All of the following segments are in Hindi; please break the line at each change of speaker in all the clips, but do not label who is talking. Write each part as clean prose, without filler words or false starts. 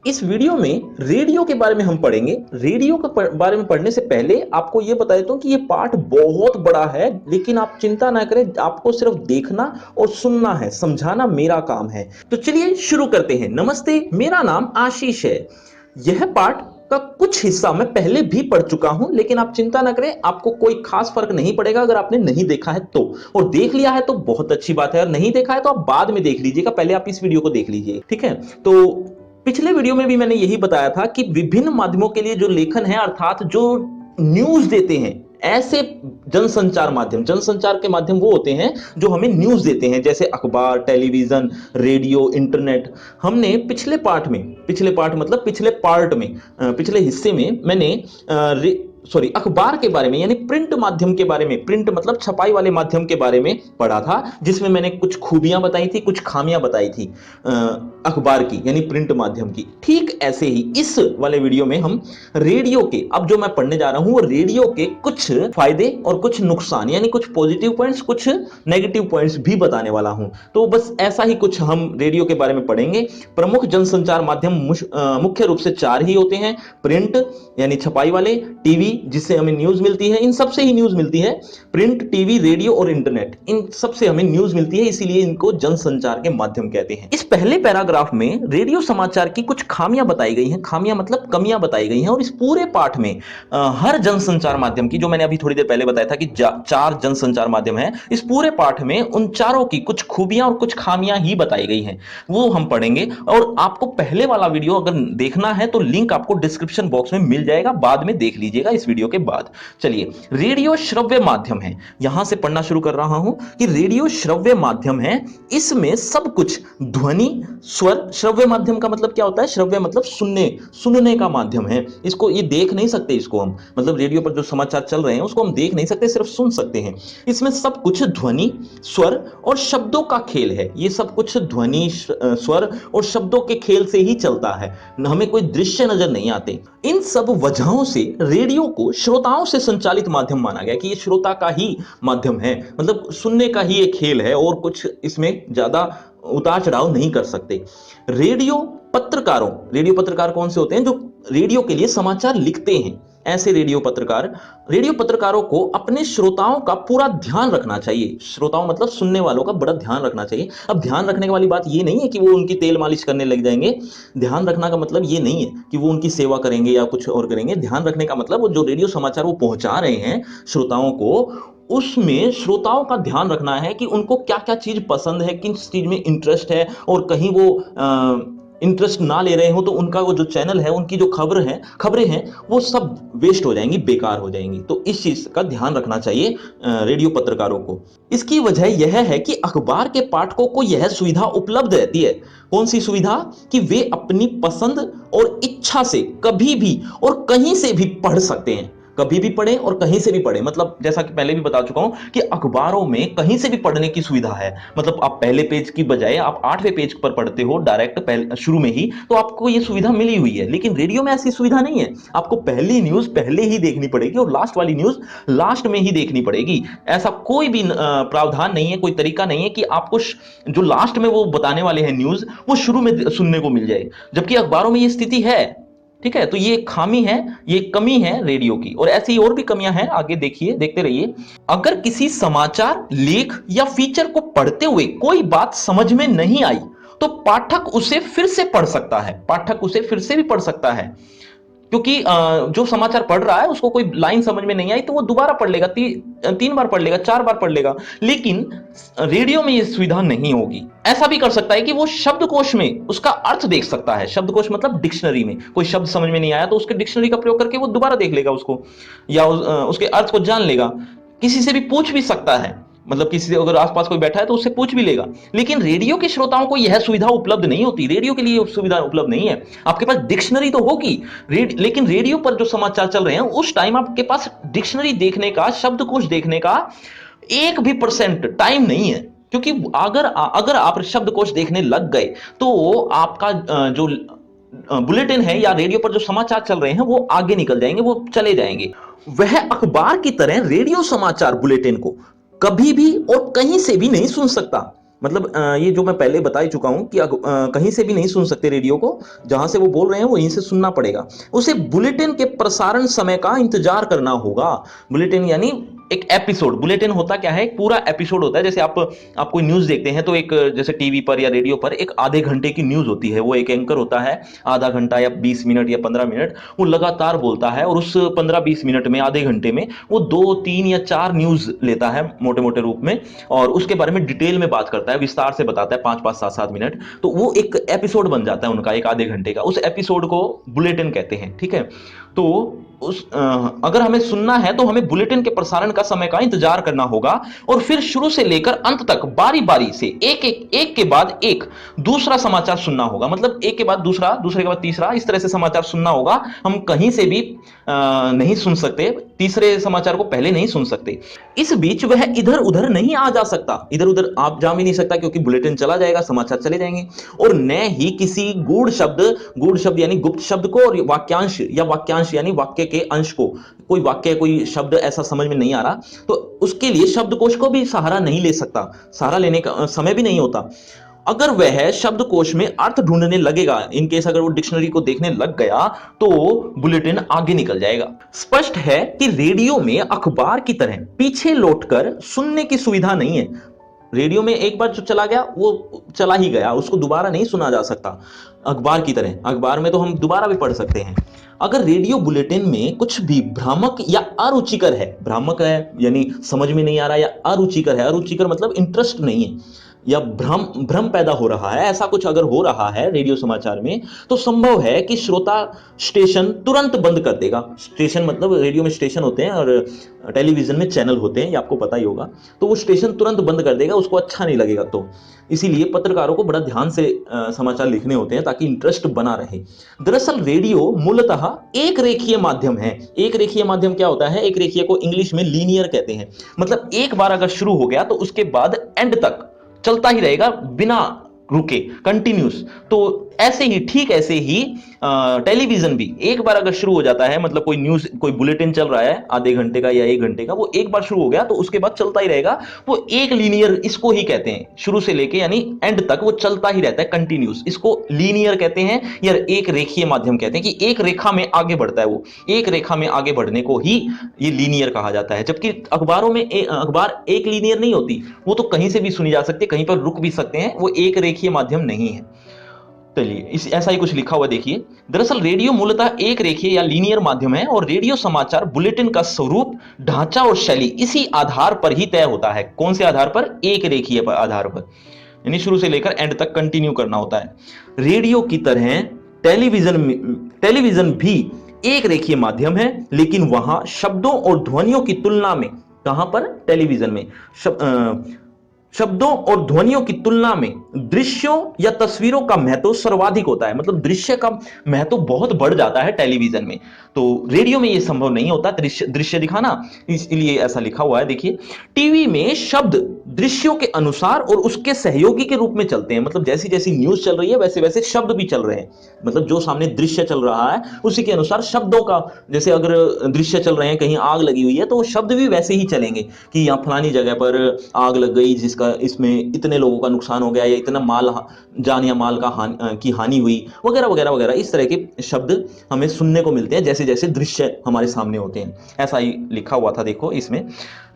इस वीडियो में रेडियो के बारे में हम पढ़ेंगे। रेडियो के बारे में पढ़ने से पहले आपको यह बता देता हूं कि यह पाठ बहुत बड़ा है, लेकिन आप चिंता ना करें, आपको सिर्फ देखना और सुनना है, समझाना मेरा काम है। तो चलिए शुरू करते हैं। नमस्ते, मेरा नाम आशीष है। यह पाठ का कुछ हिस्सा मैं पहले भी पढ़ चुका हूं, लेकिन आप चिंता ना करें, आपको कोई खास फर्क नहीं पड़ेगा अगर आपने नहीं देखा है तो। और देख लिया है तो बहुत अच्छी बात है, और नहीं देखा है तो आप बाद में देख लीजिएगा, पहले आप इस वीडियो को देख लीजिए, ठीक है। तो पिछले वीडियो में भी मैंने यही बताया था कि विभिन्न माध्यमों के लिए जो लेखन है, अर्थात जो न्यूज देते हैं, ऐसे जनसंचार के माध्यम वो होते हैं जो हमें न्यूज देते हैं, जैसे अखबार, टेलीविजन, रेडियो, इंटरनेट। हमने पिछले पार्ट मतलब पिछले पार्ट में, पिछले हिस्से में मैंने अखबार के बारे में, यानी प्रिंट माध्यम के बारे में, प्रिंट मतलब छपाई वाले माध्यम के बारे में पढ़ा था, जिसमें मैंने कुछ खूबियां बताई थी, कुछ खामियां बताई थी अखबार की, यानी प्रिंट माध्यम की। ठीक ऐसे ही इस वाले वीडियो में हम रेडियो के, अब जो मैं पढ़ने जा रहा हूं वो रेडियो के कुछ फायदे और कुछ नुकसान, यानी कुछ पॉजिटिव पॉइंट्स, कुछ नेगेटिव पॉइंट्स भी बताने वाला हूं। तो बस ऐसा ही कुछ हम रेडियो के बारे में पढ़ेंगे। प्रमुख जनसंचार माध्यम मुख्य रूप से चार ही होते हैं: प्रिंट यानी छपाई वाले, टीवी जिससे हमें न्यूज मिलती है, इन सबसे ही न्यूज मिलती है, प्रिंट, टीवी, रेडियो और इंटरनेट, इन सबसे हमें न्यूज मिलती है, इसीलिए इनको जनसंचार के माध्यम कहते हैं। इस पहले पैराग्राफ में रेडियो समाचार की कुछ खामियां बताई गई हैं, खामियां मतलब कमियां बताई गई हैं, और इस पूरे पाठ में हर जनसंचार माध्यम की, जो मैंने अभी थोड़ी देर पहले बताया था कि चार जनसंचार माध्यम है, इस पूरे पाठ में उन चारों की कुछ खूबियां और कुछ खामियां ही बताई गई हैं, वो हम पढ़ेंगे। और आपको पहले वाला वीडियो अगर देखना है तो लिंक आपको डिस्क्रिप्शन बॉक्स में मिल जाएगा, बाद में देख लीजिएगा इस वीडियो के बाद। चलिए, रेडियो श्रव्य माध्यम है, यहां से पढ़ना शुरू कर रहा हूं कि रेडियो श्रव्य माध्यम है। इसमें सब कुछ ध्वनि, स्वर, श्रव्य माध्यम का मतलब क्या होता है? श्रव्य मतलब सुनने का माध्यम है। इसको ये देख नहीं सकते, इसको हम मतलब रेडियो पर जो समाचार चल रहे हैं उसको हम देख नहीं सकते, सिर्फ सुन सकते हैं। इसमें सब कुछ ध्वनि, स्वर और शब्दों का खेल है। ये सब कुछ ध्वनि, स्वर और शब्दों के खेल से ही चलता है, हमें कोई दृश्य नजर नहीं आते। इन सब वजहों से रेडियो को श्रोताओं से संचालित माध्यम माना गया कि ये श्रोता का ही माध्यम है, मतलब सुनने का ही एक खेल है, और कुछ इसमें ज्यादा उतार चढ़ाव नहीं कर सकते। रेडियो पत्रकार कौन से होते हैं? जो रेडियो के लिए समाचार लिखते हैं, ऐसे रेडियो पत्रकारों को अपने श्रोताओं का पूरा ध्यान रखना चाहिए। श्रोताओं मतलब सुनने वालों का बड़ा ध्यान रखना चाहिए। अब ध्यान रखने वाली बात ये नहीं है कि वो उनकी तेल मालिश करने लग जाएंगे। ध्यान रखना का मतलब ये नहीं है कि वो उनकी सेवा करेंगे या कुछ और करेंगे। ध्यान रखने का मतलब वो जो रेडियो समाचार वो पहुंचा रहे हैं श्रोताओं को, उसमें श्रोताओं का ध्यान रखना है कि उनको क्या क्या चीज पसंद है, किस चीज में इंटरेस्ट है, और कहीं वो इंटरेस्ट ना ले रहे हो तो उनका वो जो चैनल है, उनकी जो खबरें हैं वो सब वेस्ट हो जाएंगी, बेकार हो जाएंगी। तो इस चीज का ध्यान रखना चाहिए रेडियो पत्रकारों को। इसकी वजह यह है कि अखबार के पाठकों को यह सुविधा उपलब्ध रहती है। कौन सी सुविधा? कि वे अपनी पसंद और इच्छा से कभी भी और कहीं से भी पढ़ सकते हैं। कभी भी पढ़े और कहीं से भी पढ़े, मतलब जैसा कि पहले भी बता चुका हूं कि अखबारों में कहीं से भी पढ़ने की सुविधा है। मतलब आप पहले पेज की बजाय आप 8वें पेज पर पढ़ते हो डायरेक्ट शुरू में ही, तो आपको यह सुविधा मिली हुई है। लेकिन रेडियो में ऐसी सुविधा नहीं है, आपको पहली न्यूज पहले ही देखनी पड़ेगी और लास्ट वाली न्यूज लास्ट में ही देखनी पड़ेगी। ऐसा कोई भी प्रावधान नहीं है, कोई तरीका नहीं है कि आपको जो लास्ट में वो बताने वाले हैं न्यूज, वो शुरू में सुनने को मिल जाए, जबकि अखबारों में ये स्थिति है। ठीक है, तो ये खामी है, ये कमी है रेडियो की, और ऐसी और भी कमियां हैं, आगे देखिए, देखते रहिए। अगर किसी समाचार, लेख या फीचर को पढ़ते हुए कोई बात समझ में नहीं आई तो पाठक उसे फिर से पढ़ सकता है, पाठक उसे फिर से भी पढ़ सकता है, क्योंकि जो समाचार पढ़ रहा है उसको कोई लाइन समझ में नहीं आई तो वो दोबारा पढ़ लेगा, 3 बार पढ़ लेगा, 4 बार पढ़ लेगा। लेकिन रेडियो में ये सुविधा नहीं होगी। ऐसा भी कर सकता है कि वो शब्दकोश में उसका अर्थ देख सकता है। शब्दकोश मतलब डिक्शनरी में कोई शब्द समझ में नहीं आया तो उसके डिक्शनरी का प्रयोग करके वो दोबारा देख लेगा उसको, या उसके अर्थ को जान लेगा। किसी से भी पूछ भी सकता है, मतलब किसी से अगर आसपास कोई बैठा है तो उससे पूछ भी लेगा। लेकिन रेडियो के श्रोताओं को यह सुविधा उपलब्ध नहीं होती, रेडियो के लिए सुविधा उपलब्ध नहीं है। आपके पास डिक्शनरी तो होगी, लेकिन रेडियो पर जो समाचार चल रहे हैं उस टाइम आपके पास डिक्शनरी देखने का, शब्दकोश देखने का 1% टाइम नहीं है। क्योंकि अगर आप शब्दकोश देखने लग गए तो आपका जो बुलेटिन है या रेडियो पर जो समाचार चल रहे हैं वो आगे निकल जाएंगे, वो चले जाएंगे। वह अखबार की तरह रेडियो समाचार बुलेटिन को कभी भी और कहीं से भी नहीं सुन सकता। मतलब ये जो मैं पहले बता ही चुका हूं कि कहीं से भी नहीं सुन सकते रेडियो को, जहां से वो बोल रहे हैं वहीं से सुनना पड़ेगा। उसे बुलेटिन के प्रसारण समय का इंतजार करना होगा। बुलेटिन यानी एक एपिसोड, बुलेटिन होता क्या है, एक पूरा एपिसोड होता है। जैसे आप कोई न्यूज देखते हैं तो एक, जैसे टीवी पर या रेडियो पर एक आधे घंटे की न्यूज होती है, वो एक एंकर होता है, आधा घंटा या 20 मिनट या 15 मिनट वो लगातार बोलता है, और उस 15-20 मिनट में, आधे घंटे में वो 2-3 या 4 न्यूज लेता है मोटे मोटे रूप में, और उसके बारे में डिटेल में बात करता है, विस्तार से बताता है, 5-5, 7-7 मिनट। तो वो एक एपिसोड बन जाता है उनका, एक आधे घंटे का। उस एपिसोड को बुलेटिन कहते हैं, ठीक है। तो अगर हमें सुनना है तो हमें बुलेटिन के प्रसारण का समय का इंतजार करना होगा, और फिर शुरू से लेकर अंत तक बारी बारी से एक के बाद एक दूसरा समाचार सुनना होगा। मतलब एक के बाद दूसरा, दूसरे के बाद तीसरा, इस तरह से समाचार सुनना होगा। हम कहीं से भी नहीं सुन सकते, तीसरे समाचार को पहले नहीं सुन सकते। इस बीच वह इधर उधर नहीं आ जा सकता, इधर उधर आप जा भी नहीं सकता, क्योंकि बुलेटिन चला जाएगा, समाचार चले जाएंगे। और न ही किसी गूढ़ शब्द यानी गुप्त शब्द को, और वाक्यांश या वाक्यांश यानी वाक्य के अंश को, कोई वाक्य कोई शब्द ऐसा समझ में नहीं आ रहा तो उसके लिए शब्दकोश को भी सहारा नहीं ले सकता, सहारा लेने का समय भी नहीं होता। अगर वह शब्दकोश में अर्थ ढूंढने लगेगा, इनकेस अगर वो डिक्शनरी को देखने लग गया, तो बुलेटिन आगे निकल जाएगा। स्पष्ट है कि रेडियो में अखबार की तरह पीछे लौटकर सुनने की सुविधा नहीं है। रेडियो में एक बार जो चला गया वो चला ही गया, उसको दोबारा नहीं सुना जा सकता। अखबार की तरह, अखबार में तो हम दोबारा भी पढ़ सकते हैं। अगर रेडियो बुलेटिन में कुछ भी भ्रामक या अरुचिकर है, भ्रामक है यानी समझ में नहीं आ रहा, या अरुचिकर है, अरुचिकर मतलब इंटरेस्ट नहीं है, या भ्रम भ्रम पैदा हो रहा है, ऐसा कुछ अगर हो रहा है रेडियो समाचार में, तो संभव है कि श्रोता स्टेशन तुरंत बंद कर देगा। स्टेशन मतलब रेडियो में स्टेशन होते हैं और टेलीविजन में चैनल होते हैं, ये आपको पता ही होगा। तो वो स्टेशन तुरंत बंद कर देगा, उसको अच्छा नहीं लगेगा। तो इसीलिए पत्रकारों को बड़ा ध्यान से समाचार लिखने होते हैं, ताकि इंटरेस्ट बना रहे। दरअसल रेडियो मूलतः एक रेखीय माध्यम है। एक रेखीय माध्यम क्या होता है? एक रेखीय को इंग्लिश में लीनियर कहते हैं। मतलब एक बार अगर शुरू हो गया तो उसके बाद एंड तक चलता ही रहेगा बिना रुके, कंटिन्यूस। तो ऐसे ही, ठीक ऐसे ही टेलीविजन भी एक बार अगर शुरू हो जाता है, मतलब कोई न्यूज, कोई बुलेटिन चल रहा है आधे घंटे का या 1 घंटे का, वो एक बार शुरू हो गया तो उसके बाद चलता ही रहेगा। वो एक लीनियर इसको ही कहते हैं, शुरू से लेके यानी एंड तक वो चलता ही रहता है, कंटिन्यूस। इसको लीनियर कहते हैं या एक रेखीय माध्यम कहते हैं, कि एक रेखा में आगे बढ़ता है। वो एक रेखा में आगे बढ़ने को ही ये लीनियर कहा जाता है। जबकि अखबारों में अखबार एक लीनियर नहीं होती, वो तो कहीं से भी सुनी जा सकती है, कहीं पर रुक भी सकते हैं, वो एक रेखीय माध्यम नहीं है। चलिए, इस ऐसा ही कुछ लिखा हुआ देखिए। दरअसल रेडियो मूलतः एक रेखीय या लीनियर माध्यम है, और रेडियो समाचार बुलेटिन का स्वरूप, ढांचा और शैली इसी आधार पर ही तय होता है। कौन से आधार पर? एक रेखीय आधार पर, यानी शुरू से लेकर एंड तक कंटिन्यू करना होता है। रेडियो की तरह टेलीविजन भी एक रेखीय माध्यम है, लेकिन वहां शब्दों और ध्वनियों की तुलना में, कहां पर? टेलीविजन में शब्दों और ध्वनियों की तुलना में दृश्यों या तस्वीरों का महत्व सर्वाधिक होता है। मतलब दृश्य का महत्व बहुत बढ़ जाता है टेलीविजन में, तो रेडियो में यह संभव नहीं होता दृश्य दृश्य दिखाना, इसलिए ऐसा लिखा हुआ है। देखिए, टीवी में शब्द दृश्यों के अनुसार और उसके सहयोगी के रूप में चलते हैं। मतलब जैसी जैसी न्यूज चल रही है वैसे वैसे शब्द भी चल रहे हैं। मतलब जो सामने दृश्य चल रहा है उसी के अनुसार शब्दों का, जैसे अगर दृश्य चल रहे हैं, कहीं आग लगी हुई है, तो शब्द भी वैसे ही चलेंगे कि यहाँ फलानी जगह पर आग लग गई, जिसका इसमें इतने लोगों का नुकसान हो गया, या इतना माल, जान या माल की हानि हुई, वगैरह वगैरह वगैरह। इस तरह के शब्द हमें सुनने को मिलते हैं जैसे जैसे दृश्य हमारे सामने होते हैं। ऐसा ही लिखा हुआ था देखो इसमें।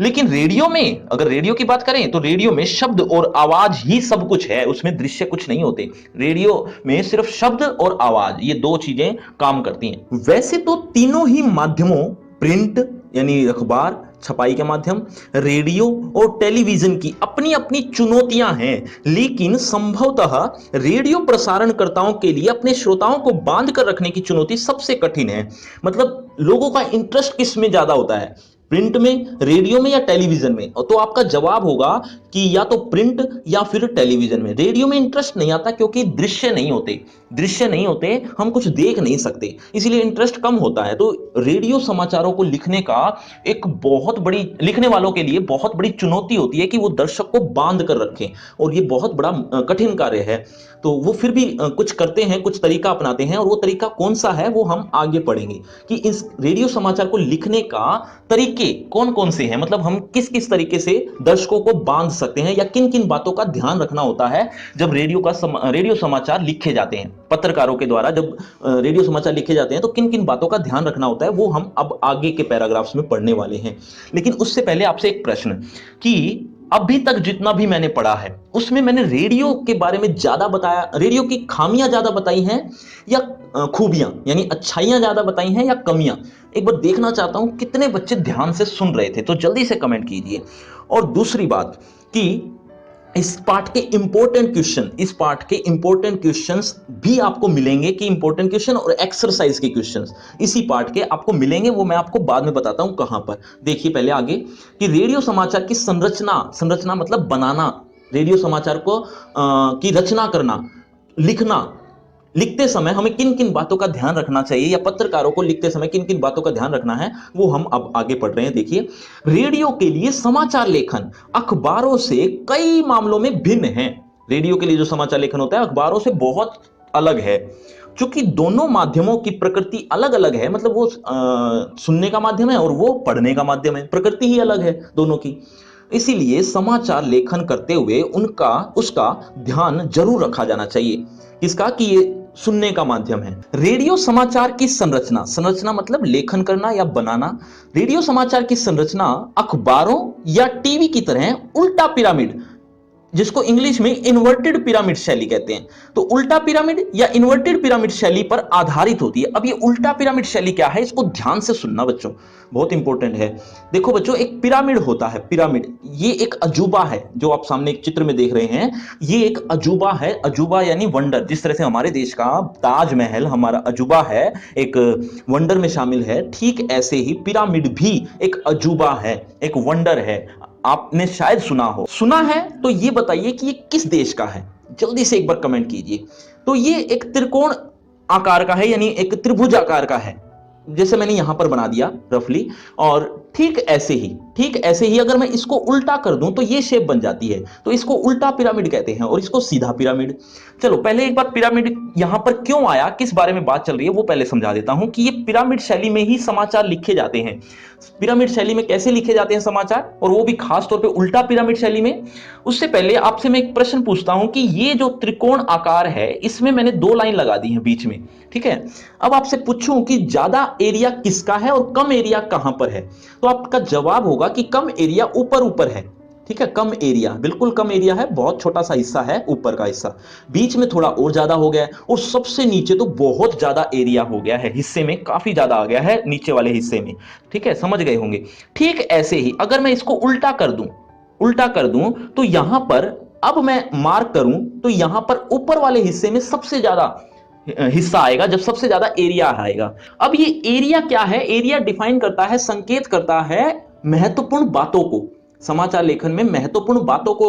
लेकिन रेडियो में, अगर रेडियो की बात करें तो रेडियो में शब्द और आवाज ही सब कुछ है, उसमें दृश्य कुछ नहीं होते। रेडियो में सिर्फ शब्द और आवाज, ये दो चीजें काम करती हैं। वैसे तो तीनों ही माध्यमों, प्रिंट यानी अखबार, छपाई के माध्यम, रेडियो और टेलीविजन की अपनी अपनी चुनौतियां हैं, लेकिन संभवतः रेडियो प्रसारणकर्ताओं के लिए अपने श्रोताओं को बांध कर रखने की चुनौती सबसे कठिन है। मतलब लोगों का इंटरेस्ट किस में ज्यादा होता है, प्रिंट में, रेडियो में या टेलीविजन में? तो आपका जवाब होगा कि या तो प्रिंट या फिर टेलीविजन में। रेडियो में इंटरेस्ट नहीं आता क्योंकि दृश्य नहीं होते, दृश्य नहीं होते, हम कुछ देख नहीं सकते, इसीलिए इंटरेस्ट कम होता है। तो रेडियो समाचारों को लिखने का एक बहुत बड़ी, लिखने वालों के लिए बहुत बड़ी चुनौती होती है कि वो दर्शक को बांध कर रखें, और ये बहुत बड़ा कठिन कार्य है। तो वो फिर भी कुछ करते हैं, कुछ तरीका अपनाते हैं, और वो तरीका कौन सा है वो हम आगे पढ़ेंगे, कि इस रेडियो समाचार को लिखने का तरीका तरीके कौन कौन से हैं, मतलब हम किस किस तरीके से दर्शकों को बांध सकते हैं या किन किन बातों का ध्यान रखना होता है जब रेडियो समाचार लिखे जाते हैं पत्रकारों के द्वारा, जब रेडियो समाचार लिखे जाते हैं तो किन किन बातों का ध्यान रखना होता है, वो हम अब आगे के पैराग्राफ्स में पढ़ने वाले हैं। लेकिन उससे पहले आपसे एक प्रश्न कि अभी तक जितना भी मैंने पढ़ा है उसमें मैंने रेडियो के बारे में ज्यादा बताया, रेडियो की खामियां ज्यादा बताई हैं या खूबियां यानी अच्छाइयां ज्यादा बताई हैं या कमियां? एक बार देखना चाहता हूं कितने बच्चे ध्यान से सुन रहे थे, तो जल्दी से कमेंट कीजिए। और दूसरी बात कि इस पार्ट के इंपॉर्टेंट क्वेश्चंस भी आपको मिलेंगे, कि इंपॉर्टेंट क्वेश्चन और एक्सरसाइज के क्वेश्चंस इसी पार्ट के आपको मिलेंगे, वो मैं आपको बाद में बताता हूं कहां पर। देखिए पहले आगे कि रेडियो समाचार की संरचना मतलब बनाना, रेडियो समाचार को की रचना करना, लिखना, लिखते समय हमें किन किन बातों का ध्यान रखना चाहिए या पत्रकारों को लिखते समय किन किन बातों का ध्यान रखना है, वो हम अब आगे पढ़ रहे हैं। देखिए, रेडियो के लिए समाचार लेखन अखबारों से कई मामलों में भिन्न है। रेडियो के लिए जो समाचार लेखन होता है अखबारों से बहुत अलग है, क्योंकि दोनों माध्यमों की प्रकृति अलग अलग है, मतलब वो सुनने का माध्यम है और वो पढ़ने का माध्यम है, प्रकृति ही अलग है दोनों की। इसीलिए समाचार लेखन करते हुए उसका ध्यान जरूर रखा जाना चाहिए, इसका कि ये सुनने का माध्यम है। रेडियो समाचार की संरचना मतलब लेखन करना या बनाना। रेडियो समाचार की संरचना अखबारों या टीवी की तरह उल्टा पिरामिड, जिसको इंग्लिश में इन्वर्टेड पिरामिड शैली कहते हैं, तो उल्टा पिरामिड या इन्वर्टेड पिरामिड शैली पर आधारित होती है। अब ये उल्टा पिरामिड शैली क्या है, इसको ध्यान से सुनना बच्चों, बहुत इंपॉर्टेंट है। देखो बच्चों, एक पिरामिड होता है, पिरामिड ये एक अजूबा है, जो आप सामने एक चित्र में देख रहे हैं, ये एक अजूबा है। अजूबा यानी वंडर, जिस तरह से हमारे देश का ताजमहल हमारा अजूबा है, एक वंडर में शामिल है, ठीक ऐसे ही पिरामिड भी एक अजूबा है, एक वंडर है। आपने शायद सुना है तो ये बताइए कि ये किस देश का है, जल्दी से एक बार कमेंट कीजिए। तो ये एक त्रिकोण आकार का है, यानी एक त्रिभुज आकार का है, जैसे मैंने यहां पर बना दिया रफली। और ठीक ऐसे ही अगर मैं इसको उल्टा कर दूं तो ये शेप बन जाती है, तो इसको उल्टा पिरामिड कहते हैं और इसको सीधा पिरामिड। चलो पहले एक बार पिरामिड यहां पर क्यों आया, किस बारे में बात चल रही है वो पहले समझा देता हूं कि ये पिरामिड शैली में ही समाचार लिखे जाते हैं। पिरामिड शैली में कैसे लिखे जाते हैं समाचार, और वो भी खास तौर पे उल्टा पिरामिड शैली में। उससे पहले आपसे मैं एक प्रश्न पूछता हूं कि ये जो त्रिकोण आकार है इसमें मैंने 2 लाइन लगा दी है बीच में, ठीक है। अब आपसे पूछूं कि ज्यादा एरिया किसका है और कम एरिया कहां पर है, तो आपका जवाब होगा कि कम एरिया ऊपर है, ठीक है। कम एरिया, बिल्कुल कम एरिया है, बहुत छोटा सा हिस्सा है ऊपर का हिस्सा, बीच में थोड़ा और ज्यादा हो गया है, और सबसे नीचे तो बहुत ज्यादा एरिया हो गया है, हिस्से में काफी ज्यादा आ गया है नीचे वाले हिस्से में, ठीक है, समझ गए होंगे। ठीक ऐसे ही अगर मैं इसको उल्टा कर दूं तो यहां पर अब मैं मार्क करूं तो यहां पर ऊपर वाले हिस्से में सबसे ज्यादा हिस्सा आएगा, जब सबसे ज्यादा एरिया आएगा। अब ये एरिया क्या है, एरिया डिफाइन करता है, संकेत करता है महत्वपूर्ण बातों को, समाचार लेखन में महत्वपूर्ण बातों को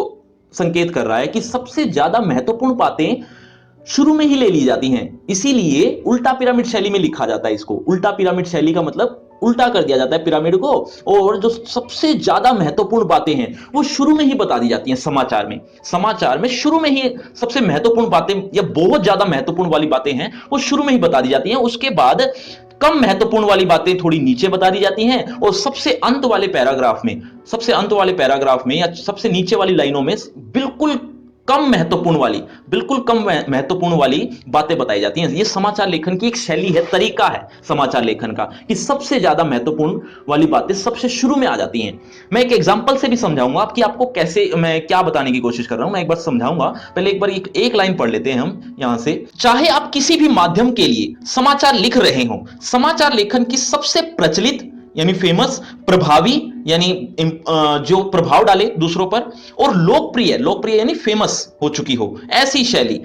संकेत कर रहा है कि सबसे ज्यादा महत्वपूर्ण बातें शुरू में ही ले ली जाती हैं, इसीलिए उल्टा पिरामिड शैली में लिखा जाता है इसको। उल्टा पिरामिड शैली का मतलब उल्टा कर दिया जाता है पिरामिड को, और जो सबसे ज्यादा महत्वपूर्ण बातें हैं वो शुरू में ही बता दी जाती हैं समाचार में शुरू में ही सबसे महत्वपूर्ण बातें या बहुत ज्यादा महत्वपूर्ण वाली बातें हैं वो शुरू में ही बता दी जाती हैं। उसके बाद कम महत्वपूर्ण वाली बातें थोड़ी नीचे बता दी जाती हैं, और सबसे अंत वाले पैराग्राफ में या सबसे नीचे वाली लाइनों में बिल्कुल कम महत्वपूर्ण वाली बातें बताई जाती हैं। ये समाचार लेखन की एक शैली है, तरीका है समाचार लेखन का, कि सबसे ज्यादा महत्वपूर्ण वाली बातें सबसे शुरू में आ जाती हैं। मैं एक एग्जांपल से भी समझाऊंगा कि आपको कैसे, मैं क्या बताने की कोशिश कर रहा हूं, मैं एक बार समझाऊंगा। पहले एक बार एक लाइन पढ़ लेते हैं हम यहां से। चाहे आप किसी भी माध्यम के लिए समाचार लिख रहे हो, समाचार लेखन की सबसे प्रचलित यानी फेमस, प्रभावी यानी जो प्रभाव डाले दूसरों पर, और लोकप्रिय यानी फेमस हो चुकी हो, ऐसी शैली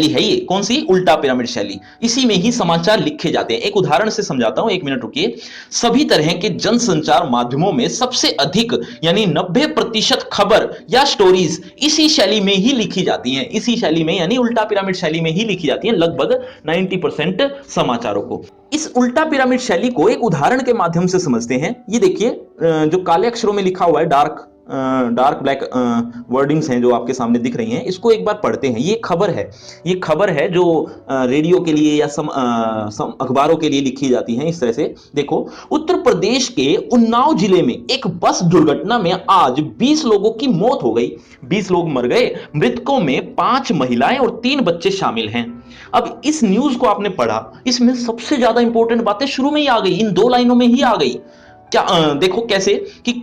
है ये, कौन सी, उल्टा पिरामिड शैली। इसी में ही समाचार लिखे जाते हैं। एक उदाहरण से समझाता हूं, 1 मिनट रुकिए। सभी तरह के जनसंचार माध्यमों में सबसे अधिक यानी 90% खबर या स्टोरीज इसी शैली में ही लिखी जाती हैं, इसी शैली में यानी उल्टा पिरामिड शैली में ही लिखी जाती हैं, लगभग 90% समाचारों को। इस उल्टा पिरामिड शैली को एक उदाहरण के माध्यम से समझते हैं। ये देखिए, जो काले अक्षरों में लिखा हुआ है, डार्क डार्क ब्लैक वर्डिंग्स हैं जो आपके सामने दिख रही हैं, इसको एक बार पढ़ते हैं। ये खबर है, ये खबर है जो रेडियो के लिए या अखबारों के लिए लिखी जाती हैं इस तरह से। देखो, उत्तर प्रदेश के उन्नाव जिले में एक बस दुर्घटना में आज 20 लोगों की मौत हो गई। 20 लोग मर गए। मृतकों में 5 महिलाएं और 3 बच्चे शामिल हैं। अब इस न्यूज को आपने पढ़ा, इसमें सबसे ज्यादा इंपॉर्टेंट बातें शुरू में ही आ गई, इन 2 लाइनों में ही आ गई। क्या देखो कैसे कि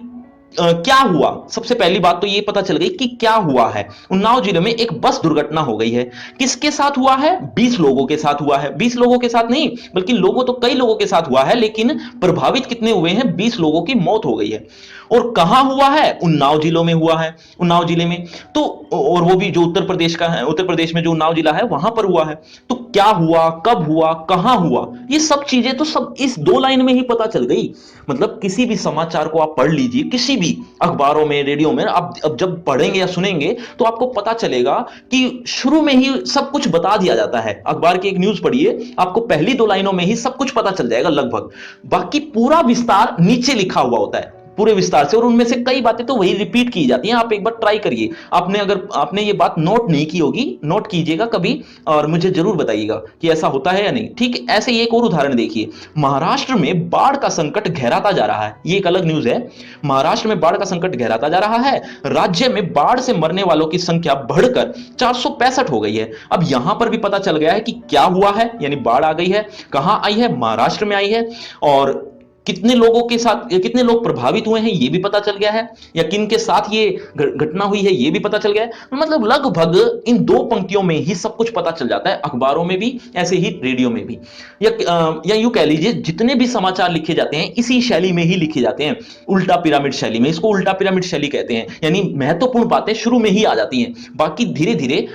क्या हुआ। सबसे पहली बात तो ये पता चल गई कि क्या हुआ है। उन्नाव जिले में एक बस दुर्घटना हो गई है। किसके साथ हुआ है? 20 लोगों के साथ हुआ है। 20 लोगों के साथ नहीं, बल्कि लोगों तो कई लोगों के साथ हुआ है, लेकिन प्रभावित कितने हुए हैं? 20 लोगों की मौत हो गई है। और कहां हुआ है? उन्नाव जिलों में हुआ है, उन्नाव जिले में। तो और वो भी जो उत्तर प्रदेश का है, उत्तर प्रदेश में जो उन्नाव जिला है वहां पर हुआ है। तो क्या हुआ, कब हुआ, कहां हुआ, ये सब चीजें तो सब इस 2 लाइन में ही पता चल गई। मतलब किसी भी समाचार को आप पढ़ लीजिए, किसी भी अखबारों में, रेडियो में, आप अब जब पढ़ेंगे या सुनेंगे तो आपको पता चलेगा कि शुरू में ही सब कुछ बता दिया जाता है। अखबार की एक न्यूज पढ़िए, आपको पहली 2 लाइनों में ही सब कुछ पता चल जाएगा लगभग। बाकी पूरा विस्तार नीचे लिखा हुआ होता है, पूरे विस्तार से, और उनमें से कई बातें तो वही रिपीट की जाती हैं। आप एक बार ट्राई करिए, आपने अगर आपने ये बात नोट नहीं की होगी, नोट कीजिएगा कभी और मुझे जरूर बताइएगा कि ऐसा होता है या नहीं। ठीक ऐसे ही एक और उदाहरण देखिए। महाराष्ट्र में बाढ़ का संकट गहराता जा रहा है, ये एक अलग न्यूज है। महाराष्ट्र में बाढ़ का संकट गहराता जा रहा है। राज्य में बाढ़ से मरने वालों की संख्या बढ़कर 465 हो गई है। अब यहां पर भी पता चल गया है कि क्या हुआ है, यानी बाढ़ आ गई है, कहां आई है? महाराष्ट्र में आई है। और कितने लोगों के साथ, कितने लोग प्रभावित हुए हैं ये भी पता चल गया है, या किन के साथ ये घटना हुई है ये भी पता चल गया है। मतलब लगभग इन 2 पंक्तियों में ही सब कुछ पता चल जाता है, अखबारों में भी, ऐसे ही रेडियो में भी। या यूं कह लीजिए, जितने भी समाचार लिखे जाते हैं इसी शैली में ही लिखे जाते हैं, उल्टा पिरामिड शैली में। इसको उल्टा पिरामिड शैली कहते हैं, यानी महत्वपूर्ण बातें शुरू में ही आ जाती हैं, बाकी धीरे धीरे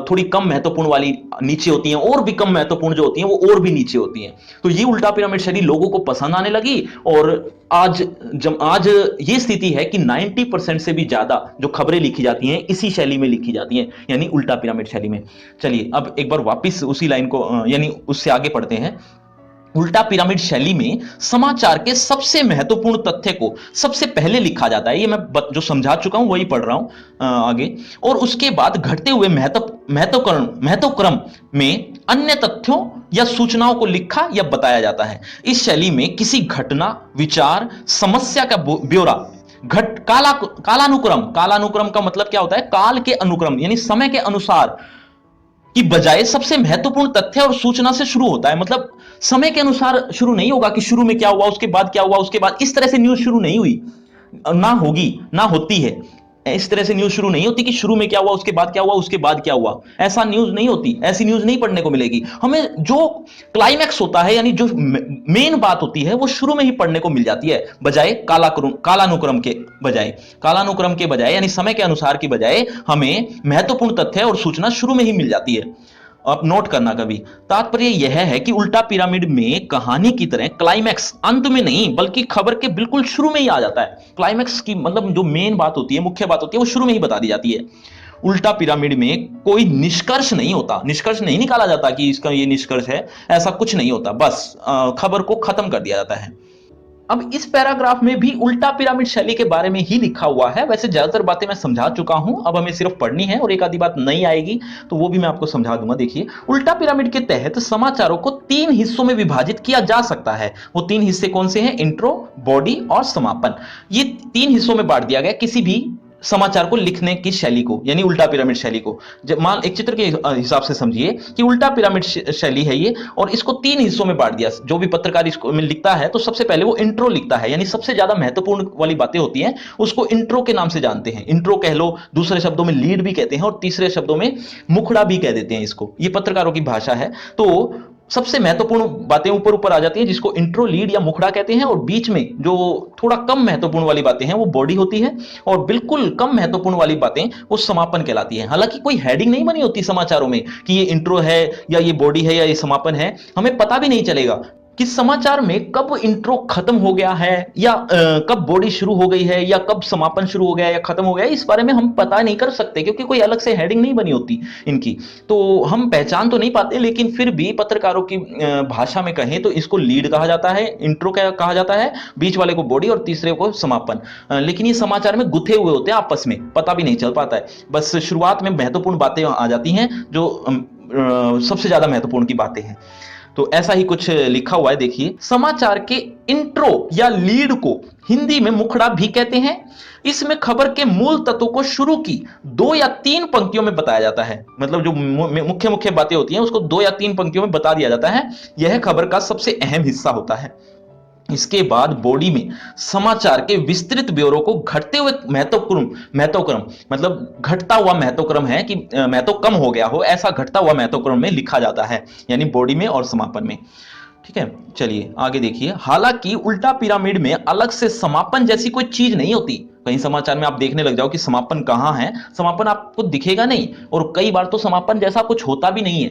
थोड़ी कम महत्वपूर्ण वाली नीचे होती हैं, और भी कम महत्वपूर्ण जो होती हैं वो और भी नीचे होती हैं। तो ये उल्टा पिरामिड शैली लोगों को पसंद आने लगी, और आज ये स्थिति है कि 90% से भी ज्यादा जो खबरें लिखी जाती हैं इसी शैली में लिखी जाती हैं, यानी उल्टा पिरामिड शैली में। चलिए अब एक बार वापस उसी लाइन को यानी उससे आगे पढ़ते हैं। उल्टा पिरामिड शैली में समाचार के सबसे महत्वपूर्ण तथ्य को सबसे पहले लिखा जाता है। ये मैं जो समझा चुका हूं वही पढ़ रहा हूं आगे। और उसके बाद घटते हुए महत्वक्रम में अन्य तथ्यों या सूचनाओं को लिखा या बताया जाता है। इस शैली में किसी घटना, विचार, समस्या का ब्यौरा कालानुक्रम का मतलब क्या होता है? काल के अनुक्रम, यानी समय के अनुसार की बजाय सबसे महत्वपूर्ण तथ्य और सूचना से शुरू होता है। मतलब समय के अनुसार शुरू नहीं होगा कि शुरू में क्या हुआ, उसके बाद क्या हुआ, उसके बाद, इस तरह से न्यूज शुरू नहीं हुई, ना होगी, ना होती है। इस तरह से न्यूज शुरू नहीं होती कि शुरू में क्या हुआ, उसके बाद क्या हुआ, उसके बाद क्या हुआ। ऐसा न्यूज नहीं होती, ऐसी न्यूज नहीं पढ़ने को मिलेगी हमें। जो क्लाइमैक्स होता है, यानी जो मेन बात होती है, वो शुरू में ही पढ़ने को मिल जाती है, बजाय कालानुक्रम के बजाय, यानी समय के अनुसार की बजाय हमें महत्वपूर्ण तथ्य और सूचना शुरू में ही मिल जाती है। आप नोट करना कभी। तात्पर्य यह है कि उल्टा पिरामिड में कहानी की तरह क्लाइमैक्स अंत में नहीं, बल्कि खबर के बिल्कुल शुरू में ही आ जाता है। क्लाइमैक्स की मतलब जो मेन बात होती है, मुख्य बात होती है, वो शुरू में ही बता दी जाती है। उल्टा पिरामिड में कोई निष्कर्ष नहीं होता, निष्कर्ष नहीं निकाला जाता कि इसका ये निष्कर्ष है, ऐसा कुछ नहीं होता। बस खबर को खत्म कर दिया जाता है। अब इस पैराग्राफ में भी उल्टा पिरामिड शैली के बारे में ही लिखा हुआ है। वैसे ज्यादातर बातें मैं समझा चुका हूं, अब हमें सिर्फ पढ़नी है, और एक आधी बात नहीं आएगी तो वो भी मैं आपको समझा दूंगा। देखिए, उल्टा पिरामिड के तहत समाचारों को 3 हिस्सों में विभाजित किया जा सकता है। वो 3 हिस्से कौन से हैं? इंट्रो, बॉडी और समापन। ये 3 हिस्सों में बांट दिया गया किसी भी समाचार को लिखने की शैली को, यानी उल्टा पिरामिड शैली को। जब मान एक चित्र के हिसाब से समझिए कि उल्टा पिरामिड शैली है ये, और इसको 3 हिस्सों में बांट दिया। जो भी पत्रकार इसको में लिखता है तो सबसे पहले वो इंट्रो लिखता है, यानी सबसे ज्यादा महत्वपूर्ण वाली बातें होती हैं उसको इंट्रो के नाम से जानते हैं। इंट्रो कह लो, दूसरे शब्दों में लीड भी कहते हैं, और तीसरे शब्दों में मुखड़ा भी कह देते हैं इसको। ये पत्रकारों की भाषा है। तो सबसे महत्वपूर्ण बातें ऊपर ऊपर आ जाती हैं, जिसको इंट्रो, लीड या मुखड़ा कहते हैं, और बीच में जो थोड़ा कम महत्वपूर्ण वाली बातें हैं वो बॉडी होती है, और बिल्कुल कम महत्वपूर्ण वाली बातें वो समापन कहलाती हैं। हालांकि कोई हेडिंग नहीं बनी होती समाचारों में कि ये इंट्रो है या ये बॉडी है या ये समापन है, हमें पता भी नहीं चलेगा कि समाचार में कब इंट्रो खत्म हो गया है या कब बॉडी शुरू हो गई है या कब समापन शुरू हो गया या खत्म हो गया, इस बारे में हम पता नहीं कर सकते क्योंकि कोई अलग से हेडिंग नहीं बनी होती इनकी। तो हम पहचान तो नहीं पाते, लेकिन फिर भी पत्रकारों की भाषा में कहें तो इसको लीड कहा जाता है, इंट्रो क्या कहा जाता है, बीच वाले को बॉडी और तीसरे को समापन। लेकिन ये समाचार में गुथे हुए होते हैं, आपस में पता भी नहीं चल पाता है। बस शुरुआत में महत्वपूर्ण बातें आ जाती हैं जो सबसे ज्यादा महत्वपूर्ण की बातें हैं। तो ऐसा ही कुछ लिखा हुआ है, देखिए। समाचार के इंट्रो या लीड को हिंदी में मुखड़ा भी कहते हैं। इसमें खबर के मूल तत्वों को शुरू की 2 या 3 पंक्तियों में बताया जाता है। मतलब जो मुख्य मुख्य बातें होती हैं उसको 2 या 3 पंक्तियों में बता दिया जाता है। यह खबर का सबसे अहम हिस्सा होता है। इसके बाद बॉडी में समाचार के विस्तृत ब्यौरे को घटते हुए महत्वक्रम मतलब घटता हुआ महत्वक्रम है कि महत्व कम हो गया हो, ऐसा घटता हुआ महत्वक्रम में लिखा जाता है, यानी बॉडी में और समापन में। ठीक है, चलिए आगे देखिए। हालांकि उल्टा पिरामिड में अलग से समापन जैसी कोई चीज नहीं होती। कहीं समाचार में आप देखने लग जाओ कि समापन कहां है, समापन आपको दिखेगा नहीं, और कई बार तो समापन जैसा कुछ होता भी नहीं है।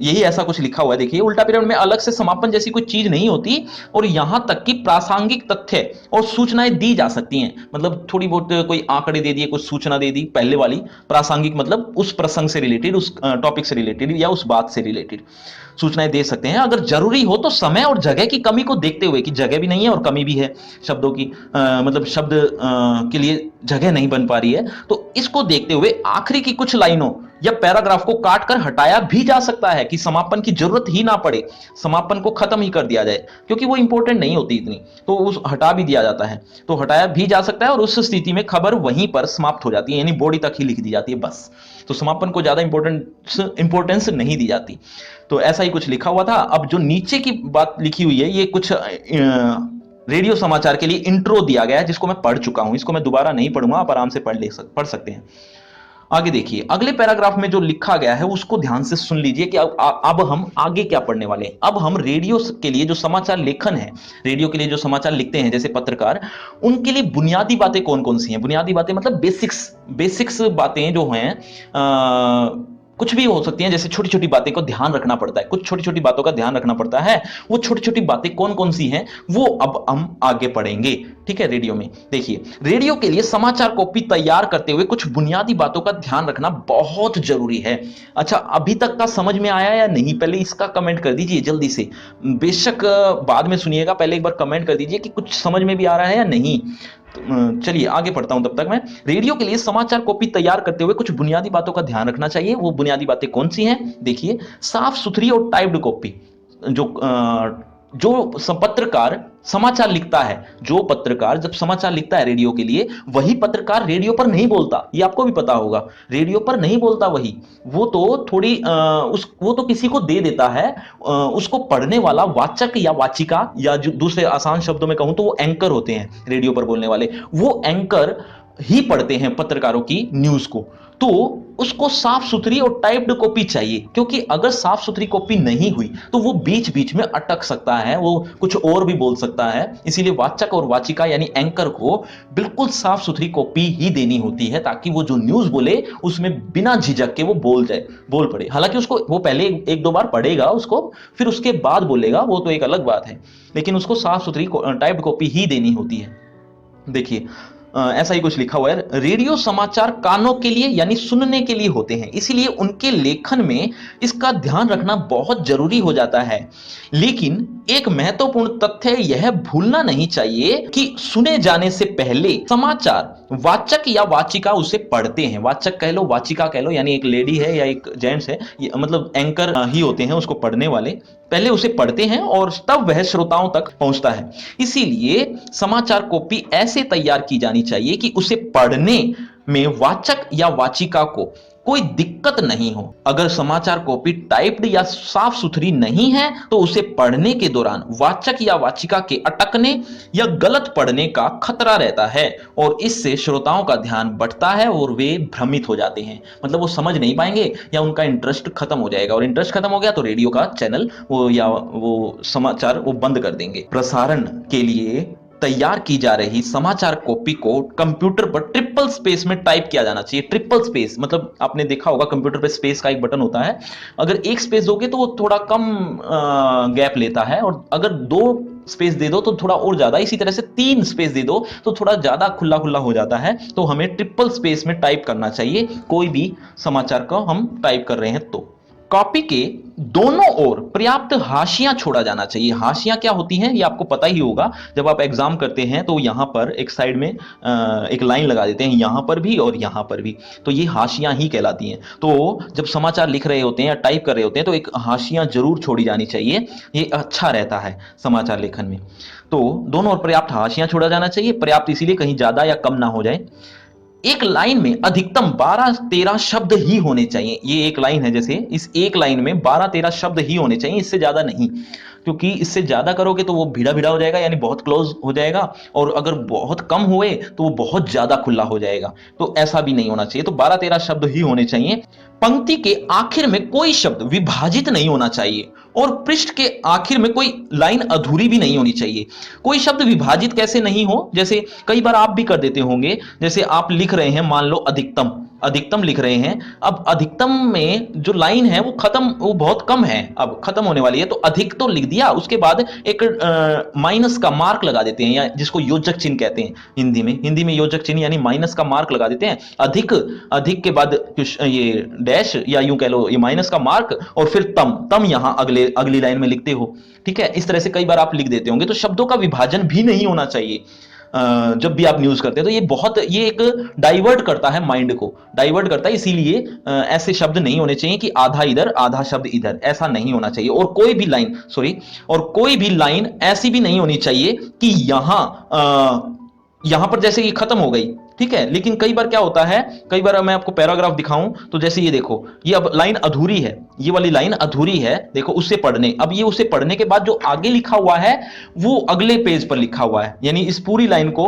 यही ऐसा कुछ लिखा हुआ है, देखिए। उल्टा पिरामिड में अलग से समापन जैसी कोई चीज नहीं होती, और यहां तक कि प्रासंगिक तथ्य और सूचनाएं दी जा सकती हैं। मतलब थोड़ी बहुत कोई आंकड़े दे दिए, कुछ सूचना दे दी, पहले वाली। प्रासंगिक मतलब उस प्रसंग से रिलेटेड, उस टॉपिक से रिलेटेड या उस बात से रिलेटेड सूचनाएं दे सकते हैं। अगर जरूरी हो तो समय और जगह की कमी को देखते हुए, कि जगह भी नहीं है और कमी भी है शब्दों की, मतलब शब्द के लिए जगह नहीं बन पा रही है, तो इसको देखते हुए आखिरी की कुछ लाइनों या पैराग्राफ को काट कर हटाया भी जा सकता है कि समापन की जरूरत ही ना पड़े, समापन को खत्म ही कर दिया जाए, क्योंकि वो इंपॉर्टेंट नहीं होती इतनी, तो उस हटा भी दिया जाता है। तो हटाया भी जा सकता है और उस स्थिति में खबर वहीं पर समाप्त हो जाती है, यानी बॉडी तक ही लिख दी जाती है बस। तो समापन को ज्यादा इंपॉर्टेंस नहीं दी जाती। तो ऐसा ही कुछ लिखा हुआ था। अब जो नीचे की बात लिखी हुई है, ये कुछ रेडियो समाचार के लिए इंट्रो दिया गया है, जिसको मैं पढ़ चुका हूं, इसको मैं दोबारा नहीं पढ़ूंगा, आप आराम से पढ़ सकते हैं। आगे देखिए, अगले पैराग्राफ में जो लिखा गया है उसको ध्यान से सुन लीजिए कि अब हम आगे क्या पढ़ने वाले हैं। अब हम रेडियो के लिए जो समाचार लेखन है, रेडियो के लिए जो समाचार लिखते हैं जैसे पत्रकार, उनके लिए बुनियादी बातें कौन कौन सी हैं। बुनियादी बातें मतलब बेसिक्स बातें जो हैं, कुछ भी हो सकती हैं, जैसे छोटी छोटी बातें को ध्यान रखना पड़ता है, कुछ छोटी छोटी बातों का ध्यान रखना पड़ता है। वो छोटी छोटी बातें कौन कौन सी हैं वो अब हम आगे पढ़ेंगे। ठीक है, रेडियो में देखिए, रेडियो के लिए समाचार कॉपी तैयार करते हुए कुछ बुनियादी बातों का ध्यान रखना बहुत जरूरी है। अच्छा, अभी तक का समझ में आया या नहीं, पहले इसका कमेंट कर दीजिए जल्दी से। बेशक बाद में सुनिएगा, पहले एक बार कमेंट कर दीजिए कि कुछ समझ में भी आ रहा है या नहीं। चलिए आगे पढ़ता हूं तब तक मैं। रेडियो के लिए समाचार कॉपी तैयार करते हुए कुछ बुनियादी बातों का ध्यान रखना चाहिए। वो बुनियादी बातें कौन सी हैं, देखिए। साफ सुथरी और टाइप्ड कॉपी। जो पत्रकार समाचार लिखता है, जो पत्रकार जब समाचार लिखता है रेडियो के लिए, वही पत्रकार रेडियो पर नहीं बोलता, ये आपको भी पता होगा। रेडियो पर नहीं बोलता वही, वो तो थोड़ी वो तो किसी को दे देता है। उसको पढ़ने वाला वाचक या वाचिका, या जो दूसरे आसान शब्दों में कहूं तो वो एंकर होते हैं रेडियो पर बोलने वाले, वो एंकर ही पढ़ते हैं पत्रकारों की न्यूज को। तो उसको साफ सुथरी और टाइप्ड कॉपी चाहिए, क्योंकि अगर साफ सुथरी कॉपी नहीं हुई तो वो बीच बीच में अटक सकता है, वो कुछ और भी बोल सकता है। इसीलिए वाचक और वाचिका यानी एंकर को बिल्कुल साफ सुथरी कॉपी ही देनी होती है, ताकि वो जो न्यूज बोले उसमें बिना झिझक के वो बोल पड़े। हालांकि उसको वो पहले एक दो बार पढ़ेगा उसको, फिर उसके बाद बोलेगा, वो तो एक अलग बात है, लेकिन उसको साफ सुथरी टाइप्ड कॉपी ही देनी होती है। देखिए, ऐसा ही कुछ लिखा हुआ है। रेडियो समाचार कानों के लिए यानी सुनने के लिए होते हैं, इसीलिए उनके लेखन में इसका ध्यान रखना बहुत जरूरी हो जाता है। लेकिन एक महत्वपूर्ण तथ्य यह भूलना नहीं चाहिए कि सुने जाने से पहले समाचार वाचक या वाचिका उसे पढ़ते हैं। वाचक कह लो, वाचिका कह लो, यानी एक लेडी है या एक जेंट्स है, मतलब एंकर ही होते हैं उसको पढ़ने वाले, पहले उसे पढ़ते हैं और तब वह श्रोताओं तक पहुंचता है। इसीलिए समाचार कॉपी ऐसे तैयार की जानी चाहिए कि उसे पढ़ने में वाचक या वाचिका को कोई दिक्कत नहीं हो। अगर समाचार कॉपी टाइप्ड या साफ सुथरी नहीं है तो उसे पढ़ने के दौरान वाचक या वाचिका के अटकने या गलत पढ़ने का खतरा रहता है, और इससे श्रोताओं का ध्यान बढ़ता है और वे भ्रमित हो जाते हैं। मतलब वो समझ नहीं पाएंगे या उनका इंटरेस्ट खत्म हो जाएगा, और इंटरेस्ट खत्म हो गया तो रेडियो का चैनल वो या वो समाचार वो बंद कर देंगे। प्रसारण के लिए तैयार की जा रही समाचार कॉपी को कंप्यूटर पर ट्रिपल स्पेस में टाइप किया जाना चाहिए। ट्रिपल स्पेस मतलब आपने देखा होगा कंप्यूटर पे स्पेस का एक बटन होता है, अगर एक स्पेस दोगे तो वो थोड़ा कम गैप लेता है, और अगर दो स्पेस दे दो तो थोड़ा और ज्यादा, इसी तरह से तीन स्पेस दे दो तो थोड़ा ज्यादा खुला खुला हो जाता है। तो हमें ट्रिपल स्पेस में टाइप करना चाहिए कोई भी समाचार को हम टाइप कर रहे हैं तो। कॉपी के दोनों ओर पर्याप्त हाशियां छोड़ा जाना चाहिए। हाशियां क्या होती हैं ये आपको पता ही होगा, जब आप एग्जाम करते हैं तो यहां पर एक साइड में एक लाइन लगा देते हैं, यहां पर भी और यहां पर भी, तो ये हाशियां ही कहलाती हैं। तो जब समाचार लिख रहे होते हैं या टाइप कर रहे होते हैं तो एक हाशियां जरूर छोड़ी जानी चाहिए, ये अच्छा रहता है समाचार लेखन में। तो दोनों ओर पर्याप्त हाशियां छोड़ा जाना चाहिए, पर्याप्त इसीलिए कहीं ज्यादा या कम ना हो जाए। एक लाइन में अधिकतम 12-13 शब्द ही होने चाहिए। ये एक लाइन है, जैसे इस एक लाइन में 12-13 शब्द ही होने चाहिए, इससे ज्यादा नहीं, क्योंकि इससे ज्यादा करोगे तो वो भिड़ा भिड़ा हो जाएगा, यानी बहुत क्लोज हो जाएगा, और अगर बहुत कम हुए तो वो बहुत ज्यादा खुला हो जाएगा, तो ऐसा भी नहीं होना चाहिए। तो 12-13 शब्द ही होने चाहिए। पंक्ति के आखिर में कोई शब्द विभाजित नहीं होना चाहिए, और पृष्ठ के आखिर में कोई लाइन अधूरी भी नहीं होनी चाहिए। कोई शब्द विभाजित कैसे नहीं हो, जैसे कई बार आप भी कर देते होंगे, जैसे आप लिख रहे हैं, मान लो अधिकतम, अधिकतम लिख रहे हैं, अब अधिकतम में जो लाइन है वो खत्म, वो बहुत कम है, अब खत्म होने वाली है, तो अधिक तो लिख दिया, उसके बाद एक माइनस का मार्क लगा देते हैं, या जिसको योजक चिन्ह कहते हैं हिंदी में योजक चिन्ह यानी माइनस का मार्क लगा देते हैं। अधिक, अधिक के बाद ये डैश या यूं कह लो ये माइनस का मार्क, और फिर तम यहां अगली लाइन में लिखते हो। ठीक है, इस तरह से कई बार आप लिख देते होंगे। तो शब्दों का विभाजन भी नहीं होना चाहिए जब भी आप न्यूज करते हैं, तो ये एक डाइवर्ट करता है, माइंड को डाइवर्ट करता है, इसीलिए ऐसे शब्द नहीं होने चाहिए कि आधा इधर आधा शब्द इधर, ऐसा नहीं होना चाहिए। और कोई भी लाइन ऐसी भी नहीं होनी चाहिए कि यहां पर जैसे ये खत्म हो गई, ठीक है, लेकिन कई बार क्या होता है, कई बार मैं आपको पैराग्राफ दिखाऊं तो जैसे ये देखो, ये अब लाइन अधूरी है, ये वाली लाइन अधूरी है, देखो उससे पढ़ने, अब ये उसे पढ़ने के बाद जो आगे लिखा हुआ है वो अगले पेज पर लिखा हुआ है, यानी इस पूरी लाइन को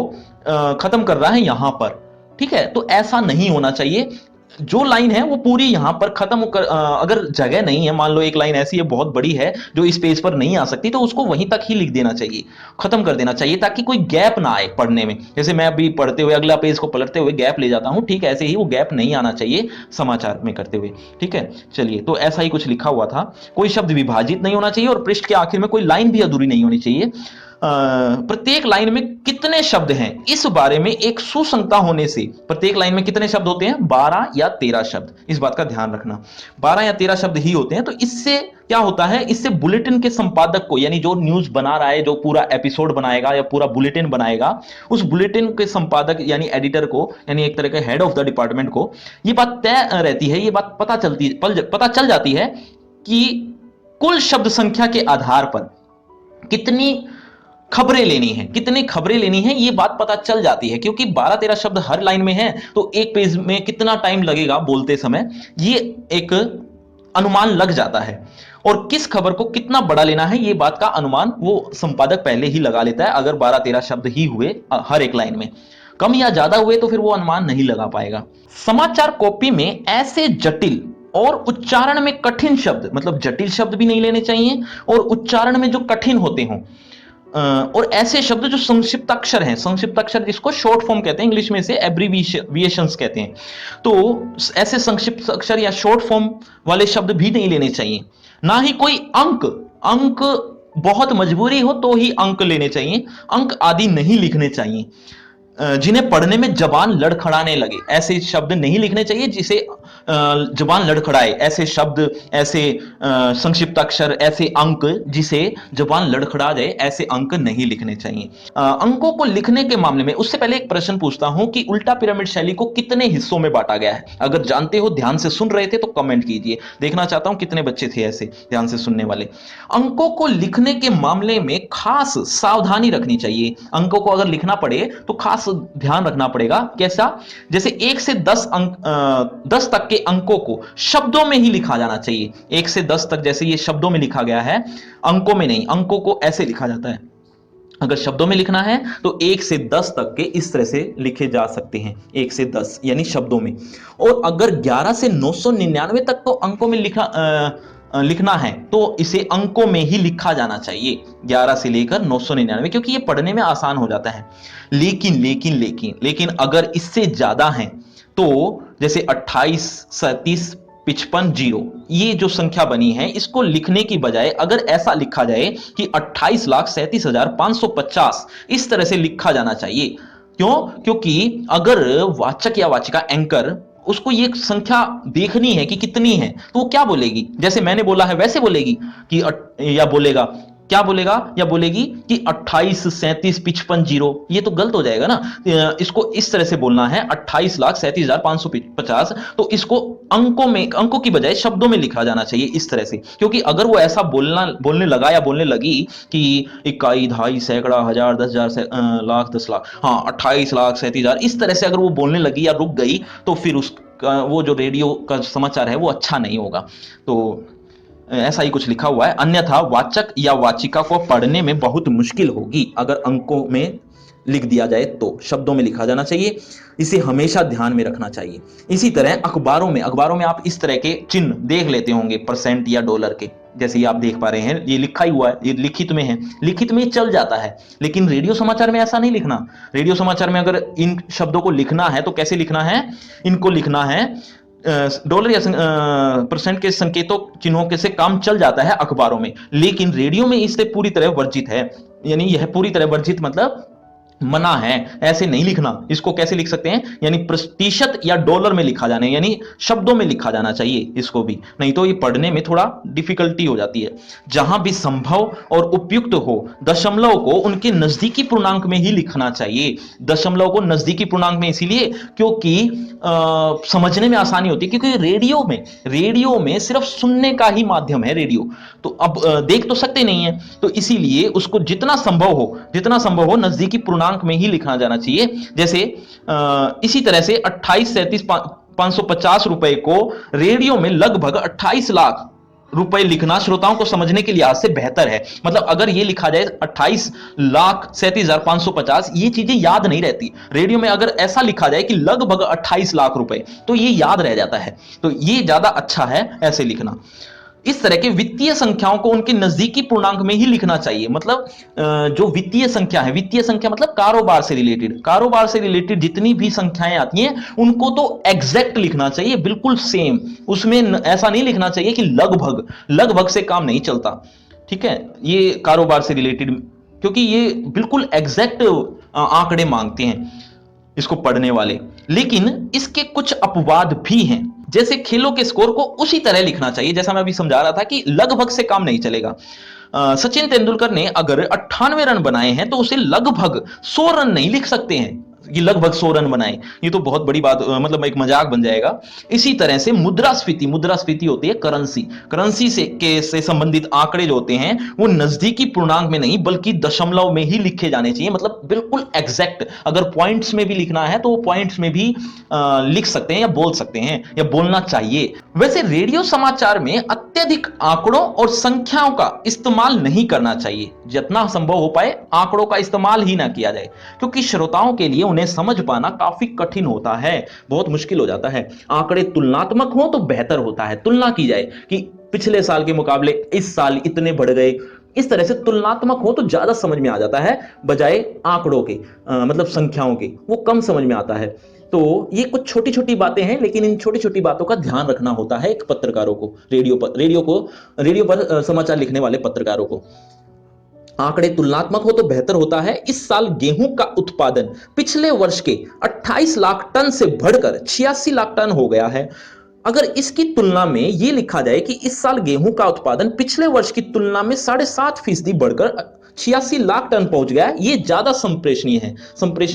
खत्म कर रहा है यहां पर। ठीक है, तो ऐसा नहीं होना चाहिए। जो लाइन है वो पूरी यहां पर खत्म कर, अगर जगह नहीं है, मान लो एक लाइन ऐसी है बहुत बड़ी है जो इस पेज पर नहीं आ सकती, तो उसको वहीं तक ही लिख देना चाहिए, खत्म कर देना चाहिए, ताकि कोई गैप ना आए पढ़ने में। जैसे मैं अभी पढ़ते हुए अगला पेज को पलटते हुए गैप ले जाता हूं, ठीक है, ऐसे ही वो गैप नहीं आना चाहिए समाचार में करते हुए। ठीक है, चलिए, तो ऐसा ही कुछ लिखा हुआ था। कोई शब्द विभाजित नहीं होना चाहिए, और पृष्ठ के आखिर में कोई लाइन भी अधूरी नहीं होनी चाहिए। प्रत्येक लाइन में कितने शब्द हैं इस बारे में एक सुसंगता होने से, प्रत्येक लाइन में कितने शब्द होते हैं, 12 या 13 शब्द, इस बात का ध्यान रखना, 12 या 13 शब्द ही होते हैं। तो इससे क्या होता है, इससे बुलेटिन के संपादक को, यानी जो न्यूज बना रहा है, जो पूरा एपिसोड बनाएगा या पूरा बुलेटिन बनाएगा, उस बुलेटिन के संपादक यानी एडिटर को, यानी एक तरह के हेड ऑफ द डिपार्टमेंट को ये बात तय रहती है, ये बात पता चल जाती है कि कुल शब्द संख्या के आधार पर कितनी खबरें लेनी है, ये बात पता चल जाती है, क्योंकि 12-13 शब्द हर लाइन में है, तो एक पेज में कितना टाइम लगेगा बोलते समय, ये एक अनुमान लग जाता है। और किस खबर को कितना बड़ा लेना है, ये बात का अनुमान वो संपादक पहले ही लगा लेता है। अगर 12-13 शब्द ही हुए हर एक लाइन में, कम या ज्यादा हुए तो फिर वो अनुमान नहीं लगा पाएगा। समाचार कॉपी में ऐसे जटिल और उच्चारण में कठिन शब्द, मतलब जटिल शब्द भी नहीं लेने चाहिए, और उच्चारण में जो कठिन होते हों, और ऐसे शब्द जो संक्षिप्त अक्षर हैं, संक्षिप्त अक्षर जिसको शॉर्ट फॉर्म कहते हैं, इंग्लिश में से एब्रीविएशंस कहते हैं, तो ऐसे संक्षिप्त अक्षर या शॉर्ट फॉर्म वाले शब्द भी नहीं लेने चाहिए। ना ही कोई अंक बहुत मजबूरी हो तो ही अंक लेने चाहिए, अंक आदि नहीं लिखने चाहिए। जिन्हें पढ़ने में जबान लड़खड़ाने लगे, ऐसे शब्द नहीं लिखने चाहिए जिसे जबान लड़खड़ाए, ऐसे शब्द, ऐसे संक्षिप्त अक्षर, ऐसे अंक जिसे जबान लड़खड़ा जाए, ऐसे अंक नहीं लिखने चाहिए। अंकों को लिखने के मामले में उससे पहले एक प्रश्न पूछता हूं कि उल्टा पिरामिड शैली को कितने हिस्सों में बांटा गया है। अगर जानते हो, ध्यान से सुन रहे थे तो कमेंट कीजिए, देखना चाहता हूं कितने बच्चे थे ऐसे ध्यान से सुनने वाले। अंकों को लिखने के मामले में खास सावधानी रखनी चाहिए। अंकों को अगर लिखना पड़े तो खास ध्यान रखना पड़ेगा। कैसा? जैसे 1 से 10 तक के अंकों को शब्दों में ही लिखा जाना चाहिए। 1 से 10 तक जैसे ये शब्दों में लिखा गया है, अंकों में नहीं। अंकों को ऐसे लिखा जाता है, अगर शब्दों में लिखना है तो 1 से 10 तक के इस तरह से लिखे जा सकते हैं, 1 से 10 यानी शब्दों में। और अगर 11 से 999 तक तो अंकों में लिखा लिखना है तो इसे अंकों में ही लिखा जाना चाहिए, 11 से लेकर 999, क्योंकि ये पढ़ने में आसान हो जाता है। लेकिन लेकिन लेकिन लेकिन अगर इससे ज्यादा है तो जैसे 28, 37, 55, 0, ये जो संख्या बनी है इसको लिखने की बजाय अगर ऐसा लिखा जाए कि 28,37,550 इस तरह से लिखा जाना चाहिए। क्यों? क्योंकि अगर वाचक या वाचिका एंकर उसको ये संख्या देखनी है कि कितनी है तो वो क्या बोलेगी, जैसे मैंने बोला है वैसे बोलेगी कि या बोलेगा क्या बोलेगा, या बोलेगी कि 28, 37, 55, 0, ये तो गलत हो जाएगा ना। इसको इस तरह से बोलना है 28,37,550, तो इसको अंकों की बजाय शब्दों में लिखा जाना चाहिए इस तरह से। क्योंकि अगर वो ऐसा बोलने लगा या बोलने लगी कि इकाई, दहाई, सैकड़ा, हजार, 10,000, लाख, 10 लाख, हाँ 28,37,000, इस तरह से अगर वो बोलने लगी या रुक गई तो फिर उसका वो जो रेडियो का समाचार है वो अच्छा नहीं होगा। तो ऐसा ही कुछ लिखा हुआ है। अन्यथा वाचक या वाचिका को पढ़ने में बहुत मुश्किल होगी अगर अंकों में लिख दिया जाए तो शब्दों में लिखा जाना चाहिए। इसे हमेशा ध्यान में रखना चाहिए। इसी तरह अखबारों में आप इस तरह के चिन्ह देख लेते होंगे, परसेंट या डॉलर के, जैसे ये आप देख पा रहे हैं, ये लिखा ही हुआ है, ये लिखित में है, लिखित में चल जाता है। लेकिन रेडियो समाचार में ऐसा नहीं लिखना। रेडियो समाचार में अगर इन शब्दों को लिखना है तो कैसे लिखना है, इनको लिखना है डॉलर या परसेंट के संकेतों चिन्हों के से काम चल जाता है अखबारों में, लेकिन रेडियो में इससे पूरी तरह वर्जित है। यानी यह पूरी तरह वर्जित मतलब मना है, ऐसे नहीं लिखना। इसको कैसे लिख सकते हैं, यानी प्रतिशत या डॉलर में लिखा जाना है, यानी शब्दों में लिखा जाना चाहिए इसको भी, नहीं तो ये पढ़ने में थोड़ा डिफिकल्टी हो जाती है। जहां भी संभव और उपयुक्त हो दशमलव को उनके नजदीकी पूर्णांक में ही लिखना चाहिए। दशमलव को नजदीकी पूर्णांक में इसीलिए क्योंकि समझने में आसानी होती है, क्योंकि रेडियो में सिर्फ सुनने का ही माध्यम है रेडियो, तो अब देख तो सकते नहीं है, तो इसीलिए उसको जितना संभव हो नजदीकी पूर्णांक में ही लिखा जाना चाहिए। जैसे इसी तरह से 28,37,550 रुपए को रेडियो में लगभग 28 लाख रुपए लिखना श्रोताओं को समझने के लिहाज से बेहतर है। मतलब अगर ये लिखा जाए 28,37,550, ये चीजें याद नहीं रहती। रेडियो में अगर ऐसा लिखा जाए कि लगभग 28 लाख रुपए, तो ये याद रह जाता है, तो ये ज्यादा अच्छा है ऐसे लिखना। इस तरह के वित्तीय संख्याओं को उनके नजदीकी पूर्णांक में ही लिखना चाहिए। मतलब जो वित्तीय संख्या मतलब कारोबार से रिलेटेड जितनी भी संख्याएं आती हैं उनको तो एग्जैक्ट लिखना चाहिए, बिल्कुल सेम। उसमें ऐसा नहीं लिखना चाहिए कि लगभग से काम नहीं चलता। ठीक है, ये कारोबार से रिलेटेड, क्योंकि ये बिल्कुल एग्जैक्ट आंकड़े मांगते हैं इसको पढ़ने वाले। लेकिन इसके कुछ अपवाद भी हैं, जैसे खेलों के स्कोर को उसी तरह लिखना चाहिए जैसा मैं अभी समझा रहा था कि लगभग से काम नहीं चलेगा। सचिन तेंदुलकर ने अगर 98 रन बनाए हैं तो उसे लगभग 100 रन नहीं लिख सकते हैं कि लगभग 100 रन बनाए, ये तो बहुत बड़ी बात, मतलब एक मजाक बन जाएगा। इसी तरह से मुद्रास्फीति होती है करेंसी से संबंधित आंकड़े जो होते हैं वो नजदीकी पूर्णांक में नहीं बल्कि दशमलव में ही लिखे जाने चाहिए, मतलब बिल्कुल एग्जैक्ट। अगर पॉइंट्स में भी लिखना है तो वो पॉइंट्स में भी लिख सकते हैं या बोल सकते हैं या बोलना चाहिए। वैसे रेडियो समाचार में अत्यधिक आंकड़ों और संख्याओं का इस्तेमाल नहीं करना चाहिए। जितना संभव हो पाए आंकड़ों का इस्तेमाल ही ना किया जाए, क्योंकि श्रोताओं के लिए उन्हें समझ पाना काफी कठिन होता है, बहुत मुश्किल हो जाता है। आंकड़े तुलनात्मक हो तो बेहतर होता है, तुलना की जाए कि पिछले साल के मुकाबले इस साल इतने बढ़ गए, इस तरह से तुलनात्मक हो तो ज्यादा समझ में आ जाता है, बजाय आंकड़ों के मतलब संख्याओं के, वो कम समझ में आता है। तो ये कुछ छोटी छोटी बातें हैं, लेकिन इन छोटी छोटी बातों का ध्यान रखना होता है एक पत्रकारों को, रेडियो पर समाचार लिखने वाले पत्रकारों को। आंकड़े तुलनात्मक हो तो बेहतर होता है। इस साल गेहूं का उत्पादन पिछले वर्ष के 28 लाख टन से बढ़कर 86 लाख टन हो गया है। अगर इसकी तुलना में यह लिखा जाए कि इस साल गेहूं का उत्पादन पिछले वर्ष की तुलना में 7.5% बढ़कर 86 लाख टन पहुंच गया है, ये ज्यादा संप्रेषणीय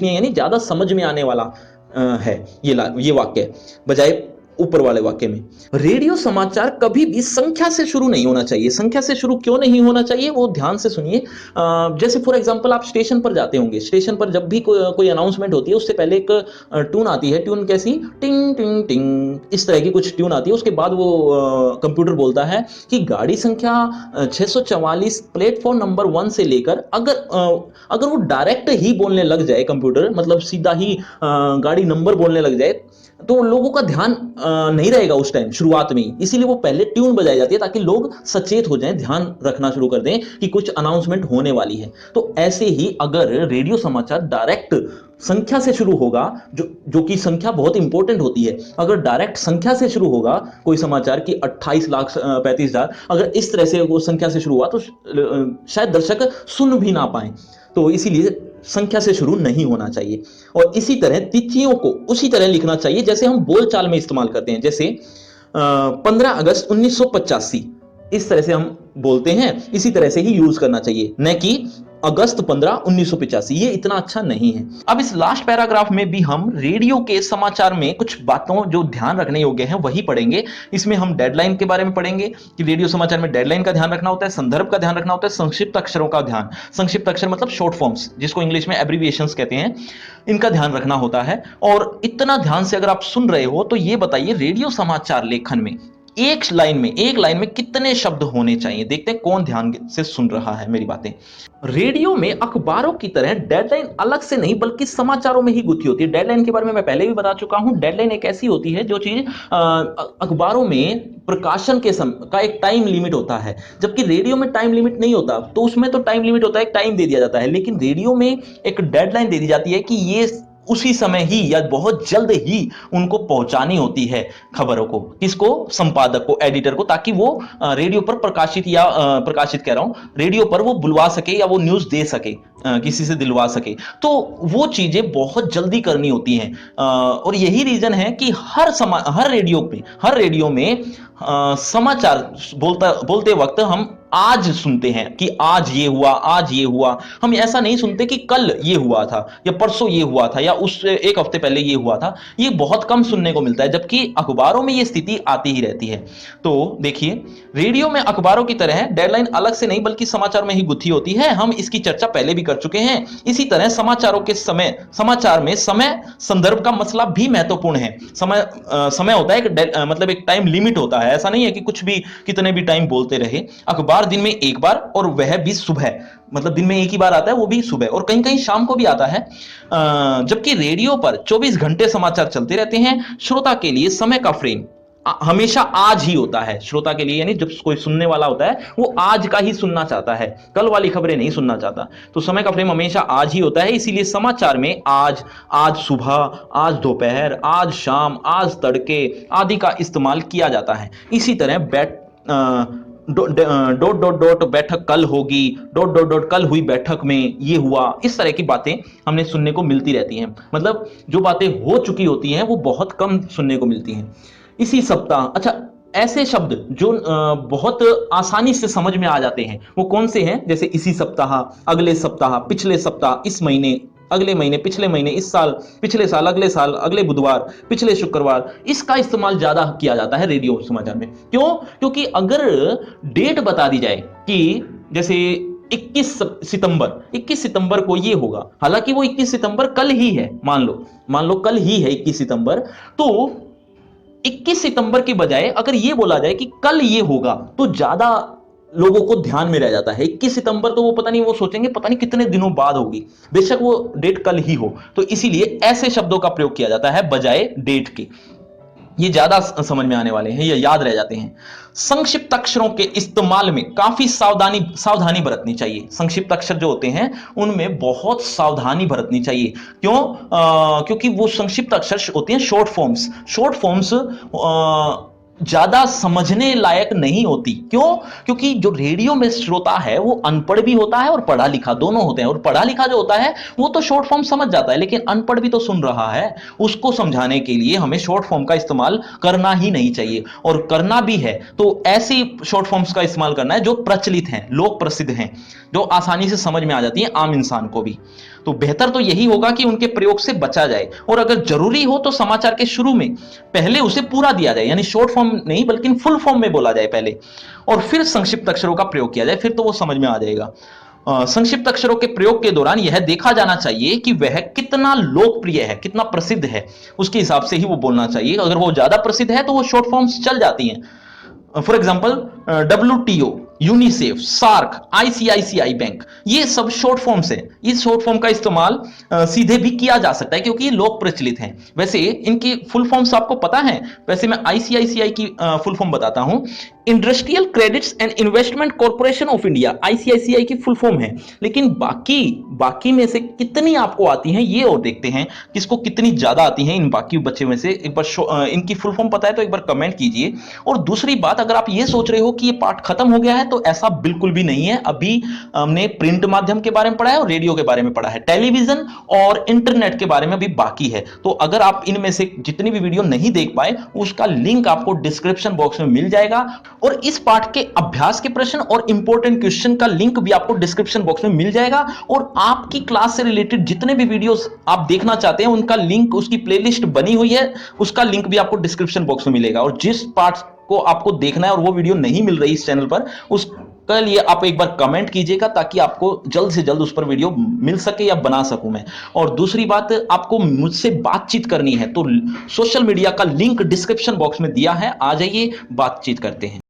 यानी ज्यादा समझ में आने वाला है ये वाक्य, बजाय ऊपर वाले वाक्य में। रेडियो समाचार कभी भी संख्या से शुरू नहीं होना चाहिए। संख्या से शुरू क्यों नहीं होना चाहिए वो ध्यान से सुनिए। जैसे फॉर एग्जांपल आप स्टेशन पर जाते होंगे, स्टेशन पर जब भी कोई अनाउंसमेंट होती है उससे पहले एक ट्यून आती है, ट्यून कैसी, टिंग टिंग टिंग, इस तरह की कुछ ट्यून आती है। उसके बाद वो कंप्यूटर बोलता है कि गाड़ी संख्या 644 प्लेटफॉर्म नंबर 1 से लेकर, अगर वो डायरेक्ट ही बोलने लग जाए कंप्यूटर, मतलब सीधा ही गाड़ी नंबर बोलने लग जाए, तो लोगों का ध्यान नहीं रहेगा उस टाइम शुरुआत में ही, इसीलिए वो पहले ट्यून बजाई जाती है ताकि लोग सचेत हो जाएं, ध्यान रखना शुरू कर दें कि कुछ अनाउंसमेंट होने वाली है। तो ऐसे ही अगर रेडियो समाचार डायरेक्ट संख्या से शुरू होगा, जो कि संख्या बहुत इंपॉर्टेंट होती है, अगर डायरेक्ट संख्या से शुरू होगा कोई समाचार की 28,35,000, अगर इस तरह से वो संख्या से शुरू हुआ तो शायद दर्शक सुन भी ना पाए। तो इसीलिए संख्या से शुरू नहीं होना चाहिए। और इसी तरह तिथियों को उसी तरह लिखना चाहिए जैसे हम बोलचाल में इस्तेमाल करते हैं, जैसे 15 अगस्त 1985, इस तरह से हम बोलते हैं, इसी तरह से ही यूज करना चाहिए, न कि अगस्त 15 1985। ये इतना अच्छा नहीं है। अब इस लास्ट पैराग्राफ में भी हम रेडियो के समाचार में कुछ बातों जो ध्यान रखने योग्य हैं वही पढ़ेंगे। इसमें हम डेडलाइन के बारे में पढ़ेंगे कि रेडियो समाचार में डेडलाइन का ध्यान रखना होता है, संदर्भ का ध्यान रखना होता है, संक्षिप्त अक्षरों का ध्यान, संक्षिप्त अक्षर मतलब शॉर्ट फॉर्म्स, जिसको इंग्लिश में एब्रीविएशंस कहते हैं, इनका ध्यान रखना होता है। और इतना ध्यान से अगर आप सुन रहे हो तो ये बताइए रेडियो समाचार लेखन में एक लाइन में कितने शब्द होने चाहिए। देखते हैं कौन ध्यान से सुन रहा है मेरी बातें। रेडियो में अखबारों की तरह डेडलाइन अलग से नहीं बल्कि समाचारों में ही गुथी होती है। डेडलाइन के बारे में मैं पहले भी बता चुका हूं। डेडलाइन एक ऐसी होती है जो चीज अखबारों में प्रकाशन के समय का एक टाइम लिमिट होता है, जबकि रेडियो में टाइम लिमिट नहीं होता। तो उसमें तो टाइम लिमिट होता है, एक टाइम दे दिया जाता है, लेकिन रेडियो में एक डेडलाइन दे दी जाती है कि ये उसी समय ही या बहुत जल्द ही उनको पहुंचानी होती है खबरों को, किसको, संपादक को, एडिटर को, ताकि वो रेडियो पर प्रकाशित कह रहा हूं, रेडियो पर वो बुलवा सके या वो न्यूज दे सके, किसी से दिलवा सके। तो वो चीजें बहुत जल्दी करनी होती हैं। और यही रीजन है कि हर रेडियो में समाचार बोलते वक्त हम आज सुनते हैं कि आज ये हुआ। हम ऐसा नहीं सुनते कि कल ये हुआ था या परसों ये हुआ था या उससे एक हफ्ते पहले ये हुआ था। ये बहुत कम सुनने को मिलता है, जबकि अखबारों में ये स्थिति आती ही रहती है। तो देखिए, रेडियो में अखबारों की तरह डेडलाइन अलग से नहीं बल्कि समाचार में ही गुथी होती है। हम इसकी चर्चा पहले भी कर चुके हैं। इसी तरह समाचार में समय संदर्भ का मसला भी महत्वपूर्ण है। समय होता है, मतलब एक टाइम लिमिट होता है। ऐसा नहीं है कि कुछ भी कितने भी टाइम बोलते रहे। अखबार दिन में एक बार, और वह भी सुबह, मतलब दिन में एक ही बार आता है, वो भी सुबह, और कहीं कहीं शाम को भी आता है। जबकि रेडियो पर 24 घंटे समाचार चलते रहते हैं। श्रोता के लिए समय का फ्रेम हमेशा आज ही होता है। श्रोता के लिए, यानी जब कोई सुनने वाला होता है वो आज का ही सुनना चाहता है, कल वाली खबरें नहीं सुनना चाहता। तो समय का फ्रेम हमेशा आज ही होता है। इसीलिए समाचार में आज सुबह, आज दोपहर, आज शाम, आज तड़के आदि का इस्तेमाल किया जाता है। इसी तरह डॉट डॉट डॉट बैठक कल होगी, डॉट डॉट डॉट कल हुई बैठक में ये हुआ, इस तरह की बातें हमने सुनने को मिलती रहती हैं। मतलब जो बातें हो चुकी होती हैं वो बहुत कम सुनने को मिलती हैं। इसी सप्ताह, अच्छा, ऐसे शब्द जो बहुत आसानी से समझ में आ जाते हैं वो कौन से हैं? जैसे इसी सप्ताह, अगले सप्ताह, पिछले सप्ताह, इस महीने, अगले महीने, पिछले महीने, इस साल, पिछले साल, अगले बुधवार, पिछले शुक्रवार, इसका इस्तेमाल ज्यादा किया जाता है रेडियो समाचार में। क्यों? क्योंकि अगर डेट बता दी जाए कि जैसे 21 सितंबर को ये होगा, हालांकि वो 21 सितंबर कल ही है, मान लो कल ही है 21 सितंबर, तो 21 सितंबर के बजाय अगर ये बोला जाए कि कल ये होगा तो ज्यादा लोगों को ध्यान में रह जाता है। 21 सितंबर तो वो पता नहीं, वो सोचेंगे पता नहीं कितने दिनों बाद होगी, बेशक वो डेट कल ही हो। तो इसीलिए ऐसे शब्दों का प्रयोग किया जाता है बजाय डेट के। ये ज्यादा समझ में आने वाले हैं, ये याद रह जाते हैं। संक्षिप्त अक्षरों के इस्तेमाल में काफी सावधानी बरतनी चाहिए। संक्षिप्त अक्षर जो होते हैं उनमें बहुत सावधानी बरतनी चाहिए। क्यों? क्योंकि वो संक्षिप्त अक्षर होते हैं शॉर्ट फॉर्म्स ज्यादा समझने लायक नहीं होती। क्यों? क्योंकि जो रेडियो में श्रोता है वो अनपढ़ भी होता है और पढ़ा लिखा दोनों होते हैं। और पढ़ा लिखा जो होता है वो तो शॉर्ट फॉर्म समझ जाता है, लेकिन अनपढ़ भी तो सुन रहा है। उसको समझाने के लिए हमें शॉर्ट फॉर्म का इस्तेमाल करना ही नहीं चाहिए, और करना भी है तो ऐसी शॉर्ट फॉर्म्स का इस्तेमाल करना है जो प्रचलित हैं, लोक प्रसिद्ध हैं, जो आसानी से समझ में आ जाती है आम इंसान को भी। तो बेहतर तो यही होगा कि उनके प्रयोग से बचा जाए, और अगर जरूरी हो तो समाचार के शुरू में पहले उसे पूरा दिया जाए, यानी शॉर्ट फॉर्म नहीं बल्कि फुल फॉर्म में बोला जाए पहले, और फिर संक्षिप्त अक्षरों का प्रयोग किया जाए, फिर तो वो समझ में आ जाएगा। संक्षिप्त अक्षरों के प्रयोग के दौरान यह देखा जाना चाहिए कि वह कितना लोकप्रिय है, कितना प्रसिद्ध है, उसके हिसाब से ही वो बोलना चाहिए। अगर वो ज्यादा प्रसिद्ध है तो वो शॉर्ट फॉर्म्स चल जाती हैं। For example WTO, UNICEF, SAARC, ICICI bank, ये सब शॉर्ट फॉर्म्स हैं। इस शॉर्ट फॉर्म का इस्तेमाल सीधे भी किया जा सकता है क्योंकि ये लोक प्रचलित हैं। वैसे इनकी फुल फॉर्म्स आपको पता है? वैसे मैं आईसीआईसीआई की फुल फॉर्म बताता हूं। Industrial credits and investment corporation of India, ICICI की फुल फॉर्म है। लेकिन बाकी बाकी में से कितनी आपको आती हैं ये और देखते हैं, किसको कितनी ज्यादा आती हैं इन बाकी बच्चे में से। एक बार इनकी फुल फॉर्म पता है तो एक बार कमेंट कीजिए। और दूसरी बात, अगर आप ये सोच रहे हो कि ये पार्ट खत्म हो गया है, तो ऐसा बिल्कुल भी नहीं है। अभी हमने प्रिंट माध्यम के बारे में पढ़ा है और रेडियो के बारे में पढ़ा है, टेलीविजन और इंटरनेट के बारे में अभी बाकी है। तो अगर आप इनमें से जितनी भी वीडियो नहीं देख पाए, उसका लिंक आपको डिस्क्रिप्शन बॉक्स में मिल जाएगा। और इस पार्ट के अभ्यास के प्रश्न और इंपॉर्टेंट क्वेश्चन का लिंक भी आपको डिस्क्रिप्शन बॉक्स में मिल जाएगा। और आपकी क्लास से रिलेटेड जितने भी वीडियोस आप देखना चाहते हैं, उनका लिंक, उसकी प्लेलिस्ट बनी हुई है, उसका लिंक भी आपको डिस्क्रिप्शन बॉक्स में मिलेगा। और जिस पार्ट को आपको देखना है और वो वीडियो नहीं मिल रही इस चैनल पर, उसके लिए आप एक बार कमेंट कीजिएगा ताकि आपको जल्द से जल्द उस पर वीडियो मिल सके या बना सकूं मैं। और दूसरी बात, आपको मुझसे बातचीत करनी है तो सोशल मीडिया का लिंक डिस्क्रिप्शन बॉक्स में दिया है, आ जाइए, बातचीत करते हैं।